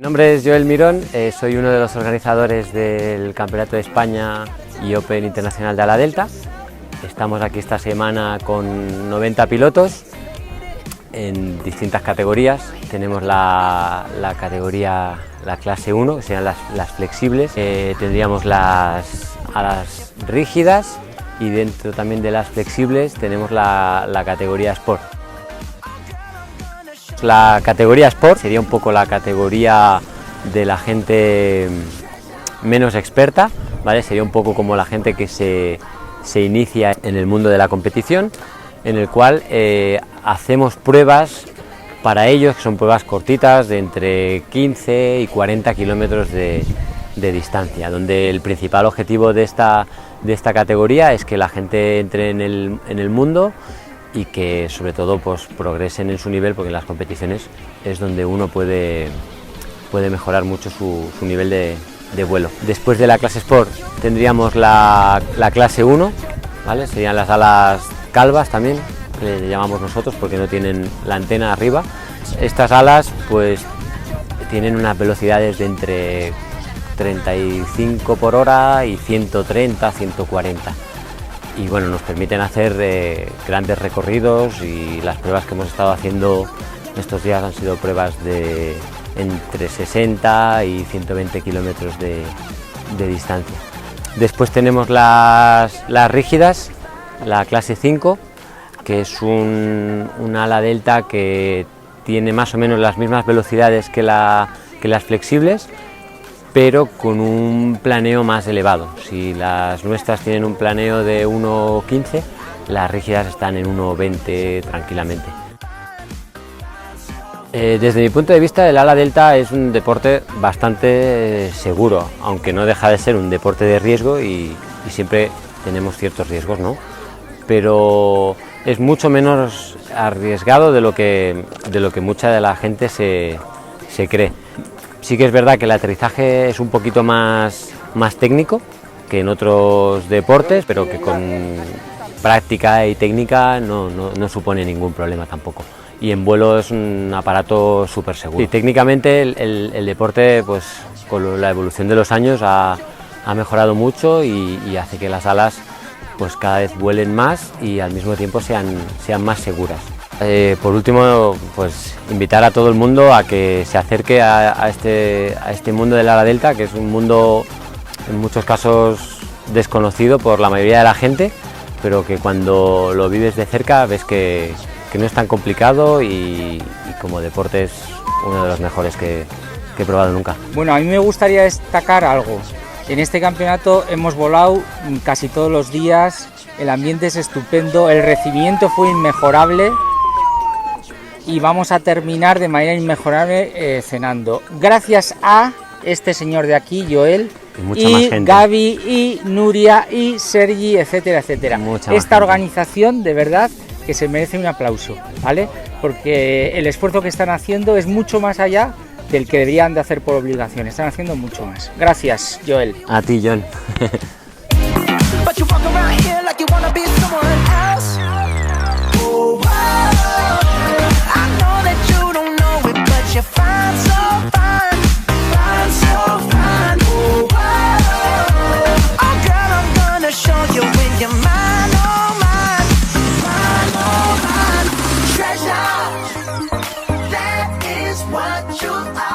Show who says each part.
Speaker 1: Mi nombre es Joel Mirón, soy uno de los organizadores del Campeonato de España y Open Internacional de Ala Delta. Estamos aquí esta semana con 90 pilotos en distintas categorías. Tenemos la categoría, la clase 1, que serían las flexibles. Tendríamos las alas rígidas y dentro también de las flexibles tenemos la categoría Sport. La categoría Sport sería un poco la categoría de la gente menos experta, ¿vale? Sería un poco como la gente que se inicia en el mundo de la competición, en el cual hacemos pruebas para ellos, que son pruebas cortitas de entre 15 y 40 kilómetros de distancia, donde el principal objetivo de esta categoría es que la gente entre en el mundo y que sobre todo pues progresen en su nivel, porque en las competiciones es donde uno puede mejorar mucho su nivel de vuelo. Después de la clase Sport tendríamos la clase 1, ¿vale? Serían las alas calvas también, que le llamamos nosotros porque no tienen la antena arriba. Estas alas pues tienen unas velocidades de entre 35 por hora y 130, 140. Y bueno, nos permiten hacer grandes recorridos, y las pruebas que hemos estado haciendo estos días han sido pruebas de entre 60 y 120 kilómetros de distancia. Después tenemos las rígidas, la clase 5, que es un ala delta que tiene más o menos las mismas velocidades que las flexibles, pero con un planeo más elevado. Si las nuestras tienen un planeo de 1,15, las rígidas están en 1,20 tranquilamente. Desde mi punto de vista, el ala delta es un deporte bastante seguro, aunque no deja de ser un deporte de riesgo y siempre tenemos ciertos riesgos, ¿no? Pero es mucho menos arriesgado de lo que mucha de la gente se cree. Sí que es verdad que el aterrizaje es un poquito más técnico que en otros deportes, pero que con práctica y técnica no supone ningún problema tampoco. Y en vuelo es un aparato súper seguro. Y técnicamente el deporte, pues con la evolución de los años, ha mejorado mucho y hace que las alas pues cada vez vuelen más y al mismo tiempo sean más seguras. Por último, pues invitar a todo el mundo a que se acerque a este mundo del ala delta, que es un mundo en muchos casos desconocido por la mayoría de la gente, pero que cuando lo vives de cerca ves que no es tan complicado y como deporte es uno de los mejores que he probado nunca.
Speaker 2: Bueno, a mí me gustaría destacar algo. En este campeonato hemos volado casi todos los días, el ambiente es estupendo, el recibimiento fue inmejorable y vamos a terminar de manera inmejorable cenando. Gracias a este señor de aquí, Joel, y Gaby, y Nuria, y Sergi, etcétera, etcétera. Esta organización, de verdad, que se merece un aplauso, ¿vale? Porque el esfuerzo que están haciendo es mucho más allá del que deberían de hacer por obligación. Están haciendo mucho más. Gracias, Joel.
Speaker 1: A ti, John.
Speaker 3: What you are.